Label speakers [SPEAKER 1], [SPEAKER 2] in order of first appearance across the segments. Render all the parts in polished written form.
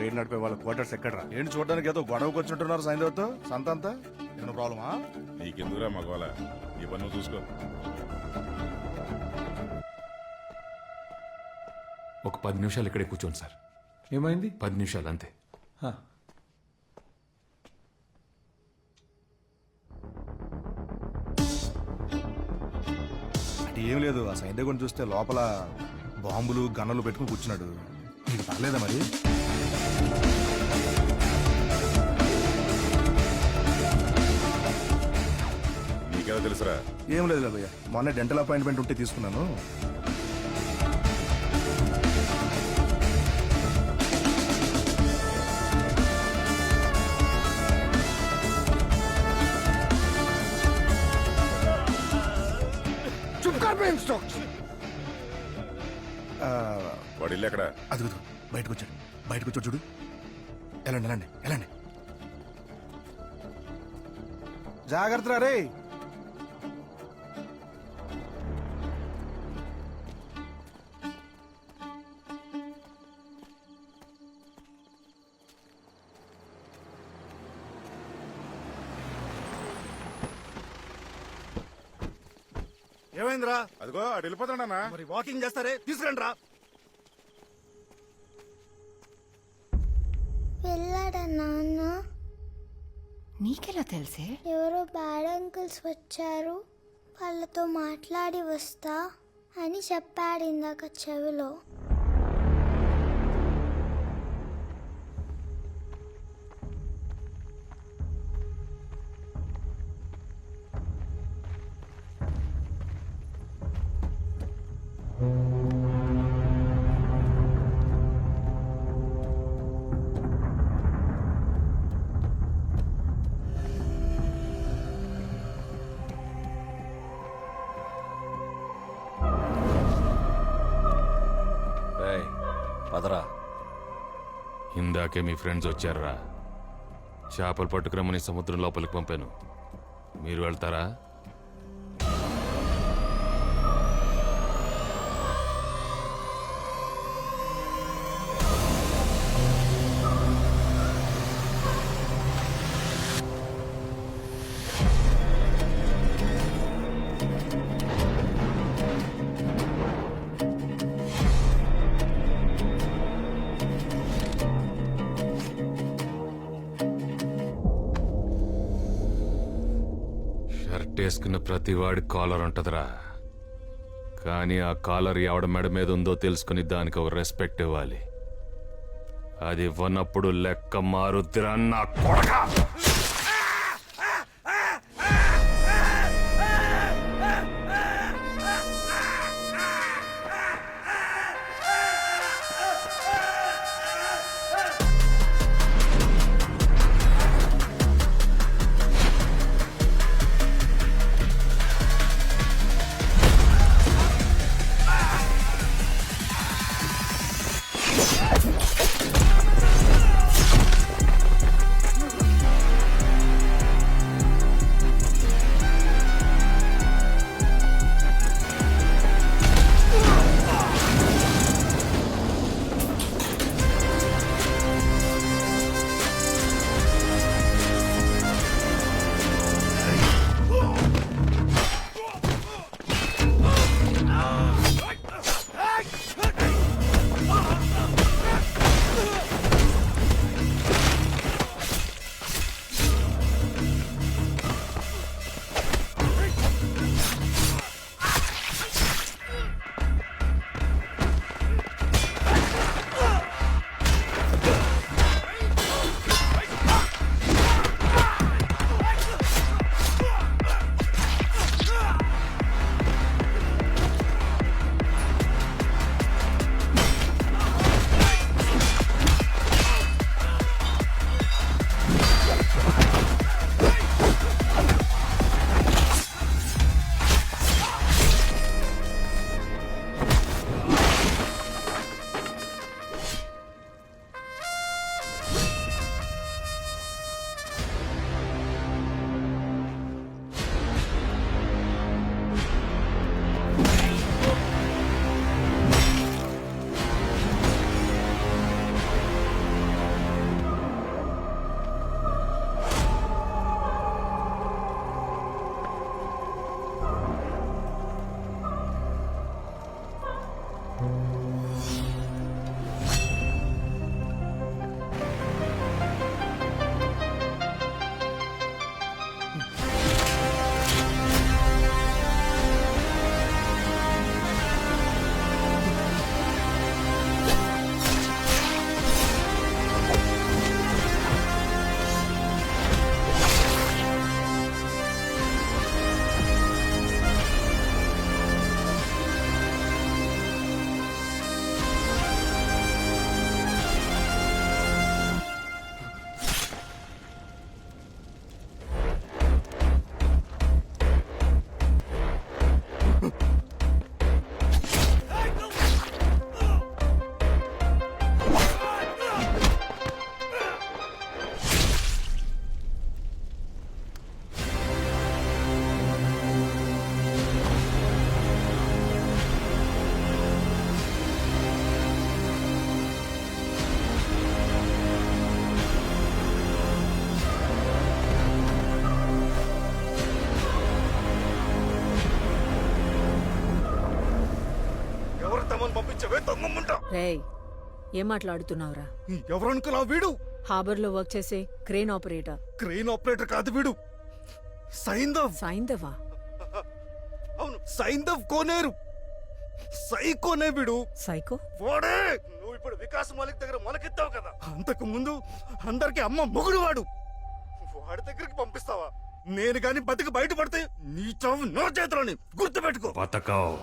[SPEAKER 1] Train నడిపే వాళ్ళ quarters ఎక్కడరా?
[SPEAKER 2] ఏంటి చూడడానికి ఏదో గొడవకు వచ్చింటున్నారు సాయంత్రంతో సంత అంతా ఏమైనా ప్రాబ్లమా?
[SPEAKER 3] నీకెందుకురా మగవాళ్ళ ఈ పని నువ్వు చూసుకో.
[SPEAKER 4] ఒక 10 నిమిషాలు ఇక్కడే కూర్చోండి సార్.
[SPEAKER 5] ఏమైంది?
[SPEAKER 4] 10 నిమిషాలు అంతే.
[SPEAKER 2] అంటే ఏం లేదు, ఆ సైంధవ్ చూస్తే లోపల బాంబులు గన్నలు పెట్టుకుని కూర్చున్నాడు. నీకు పర్లేదా మరి?
[SPEAKER 3] నీకెలా తెలుసురా?
[SPEAKER 2] ఏం లేదు భయ్య, మొన్న డెంటల్ అపాయింట్మెంట్ ఉంటే తీసుకున్నాను.
[SPEAKER 3] వాడు ఇల్లు ఎక్కడ?
[SPEAKER 2] అది బయటకు వచ్చాడు చూడు. వెళ్ళండి జాగ్రత్త రే. ఏమైందిరా?
[SPEAKER 3] అదిగో అటు వెళ్ళిపోతాడన్నా.
[SPEAKER 2] మరి వాకింగ్ చేస్తారే, తీసుకురండి రా.
[SPEAKER 6] వెళ్ళాడా నాన్న?
[SPEAKER 7] నీకెలా తెలిసే?
[SPEAKER 6] ఎవరో బ్యాడ్ అంకుల్స్ వచ్చారు, వాళ్ళతో మాట్లాడి వస్తా అని చెప్పాడు ఇందాక చెవిలో.
[SPEAKER 5] పదరా.
[SPEAKER 4] ఇందాకే మీ ఫ్రెండ్స్ వచ్చారా? చేపలు పట్టుకురమ్మని సముద్రం లోపలికి పంపాను. మీరు వెళ్తారా? షర్ట్ వేసుకున్న ప్రతి వాడి కాలర్ ఉంటదిరా, కానీ ఆ కాలర్ ఎవడ మెడ మీద ఉందో తెలుసుకుని దానికి ఒక రెస్పెక్ట్ ఇవ్వాలి. అది ఇవ్వనప్పుడు లెక్క మారుద్దిరా నా కొడకా.
[SPEAKER 2] ఎవరు తమను పంపించవే దొంగమ్మంటా?
[SPEAKER 1] రేయ్ ఏం మాట్లాడుతున్నావురా?
[SPEAKER 2] ఎవరనుకున్నా వీడు?
[SPEAKER 1] హార్బర్ లో వర్క్ చేసే క్రేన్ ఆపరేటర్.
[SPEAKER 2] క్రెయిన్ ఆపరేటర్ కాదు వీడు, సైందవ్.
[SPEAKER 1] సాయిందవా?
[SPEAKER 2] అవును, సైందవ్ కోనేరు. సైకోనే వీడు.
[SPEAKER 1] సైకో?
[SPEAKER 2] వాడే. నువ్వు ఇప్పుడు వికాస్ మాలిక్ దగ్గర మొలకెత్తావు కదా, అంతకు ముందు అందరికి అమ్మ మొగుడు వాడు. వాడి దగ్గరికి పంపిస్తావా? నేను గాని బతికి బయటపడితే నీ చావు నా చేతులని గుర్తుపెట్టుకో.
[SPEAKER 4] బతకవ్.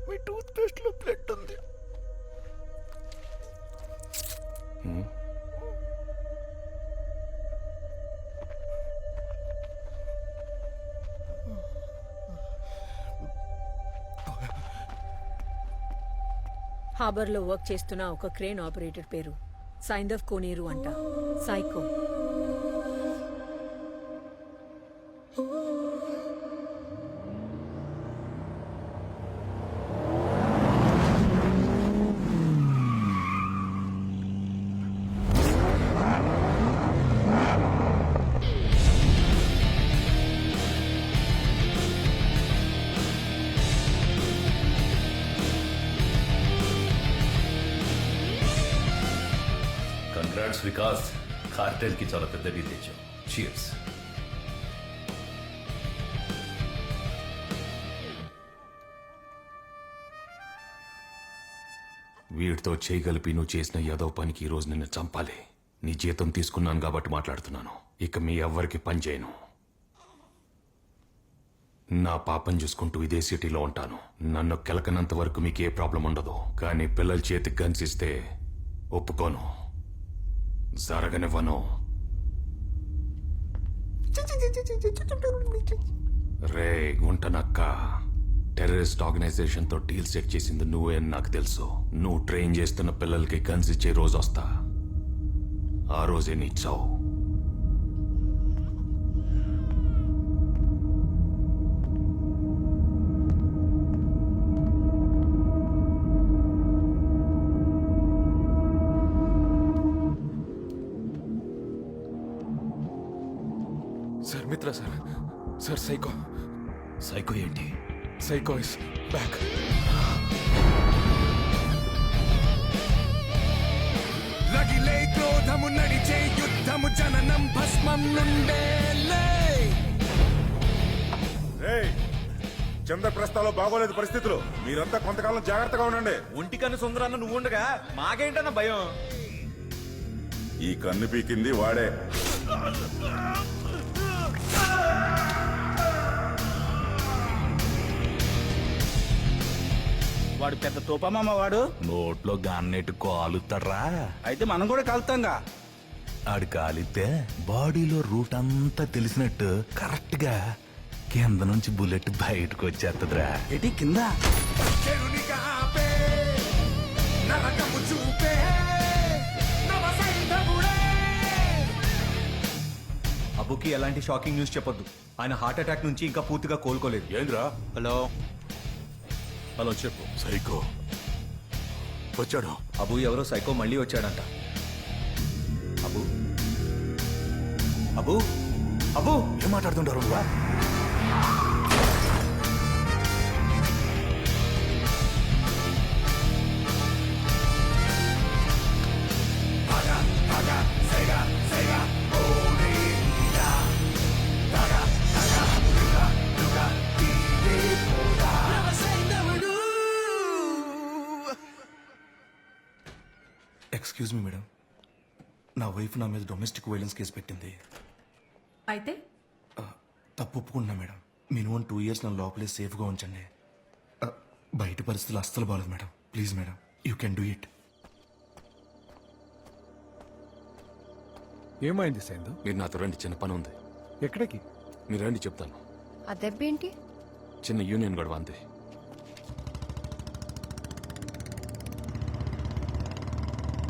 [SPEAKER 2] మీ టూత్ పేస్ట్ లో బ్లడ్ ఉంది.
[SPEAKER 1] హార్బర్ లో వర్క్ చేస్తున్న ఒక క్రేన్ ఆపరేటర్ పేరు సైందవ్ కోనేరు అంట. సైకో.
[SPEAKER 5] కంగ్రాట్స్ వికాస్, కార్టెల్ కి చాలా పెద్ద డీల్ తెచ్చావు. చీర్స్.
[SPEAKER 4] వీడితో చేయగలిపి నువ్వు చేసిన ఏదో పనికి ఈ రోజు నిన్ను చంపాలి. నీ జీతం తీసుకున్నాను కాబట్టి మాట్లాడుతున్నాను. ఇక మీ ఎవ్వరికి పని చేయను. నా పాపం చూసుకుంటూ ఇదే సిటీలో ఉంటాను. నన్ను కెలకనంత వరకు మీకు ఏ ప్రాబ్లం ఉండదు. కానీ పిల్లల చేతికి గన్స్ ఇస్తే ఒప్పుకోను, జరగనివ్వను. రే గుంటనక్క, టెర్రరిస్ట్ ఆర్గనైజేషన్ తో డీల్ సెట్ చేసింది నువ్వే అని నాకు తెలుసు. నువ్వు ట్రైన్ చేస్తున్న పిల్లలకి గన్స్ ఇచ్చే రోజు వస్తా. ఆ రోజే నీ చావు.
[SPEAKER 7] సార్ మిత్ర సార్. Sir psycho.
[SPEAKER 5] సైకో ఏంటి?
[SPEAKER 7] Psycho is back.
[SPEAKER 8] రగిలే క్రోధము నడిచే యుద్ధము జననం భస్మం నుండేలే.
[SPEAKER 3] రేయ్, చంద్రప్రస్థలో బాగోలేదు పరిస్థితులు. మీరంతా కొంతకాలం జాగ్రత్తగా ఉండండి.
[SPEAKER 9] ఒంటికన్ను సుందరాన్న నువ్వుండగా మాకేంటన్న భయం?
[SPEAKER 3] ఈ కన్ను పీకింది వాడే.
[SPEAKER 9] వాడు పెద్ద తోపమ్మ వాడు.
[SPEAKER 10] నోట్లో గాన్నెట్టు కాలుతారా?
[SPEAKER 9] అయితే మనం కూడా కలుతాంగా.
[SPEAKER 10] ఆడు కాలితే బాడీలో రూట్ అంతా తెలిసినట్టు కరెక్ట్ గా కింద నుంచి బుల్లెట్ బయటకు వచ్చేస్తుందిరా.
[SPEAKER 9] ఎటి కింద
[SPEAKER 8] చెరునిగా ఆపే, నరకము చూపే, నవ సైంధవుడే.
[SPEAKER 5] ఆ
[SPEAKER 9] అబ్బుకి ఎలాంటి షాకింగ్ న్యూస్ చెప్పొద్దు. ఆయన హార్ట్ అటాక్ నుంచి ఇంకా పూర్తిగా కోలుకోలేదు.
[SPEAKER 3] ఏంద్రా?
[SPEAKER 9] హలో
[SPEAKER 3] హలో చెప్పు. సైకో వచ్చాడు.
[SPEAKER 9] అబు ఎవరో సైకో మళ్ళీ వచ్చాడంట. అబు అబు అబు
[SPEAKER 3] ఏం మాట్లాడుతుంటారు?
[SPEAKER 10] ఎక్స్క్యూజ్ మీ మేడం, నా వైఫ్ నా మీద డొమెస్టిక్ వైలెన్స్ కేసు పెట్టింది.
[SPEAKER 1] అయితే
[SPEAKER 10] తప్పు ఒప్పుకుంటున్నా మేడం. మినిమం 2 years నన్ను లోపలే సేఫ్గా ఉంచండి. బయట పరిస్థితులు అస్సలు బాగాలేదు madam. Please madam, you can do it.
[SPEAKER 8] ఏమైంది సైందు?
[SPEAKER 4] మీరు నాతో రండి, చిన్న పని ఉంది.
[SPEAKER 8] ఎక్కడికి?
[SPEAKER 4] మీరు రండి చెప్తాను.
[SPEAKER 11] ఆ దెబ్బేంటి?
[SPEAKER 4] చిన్న యూనియన్ గొడవ అంతే.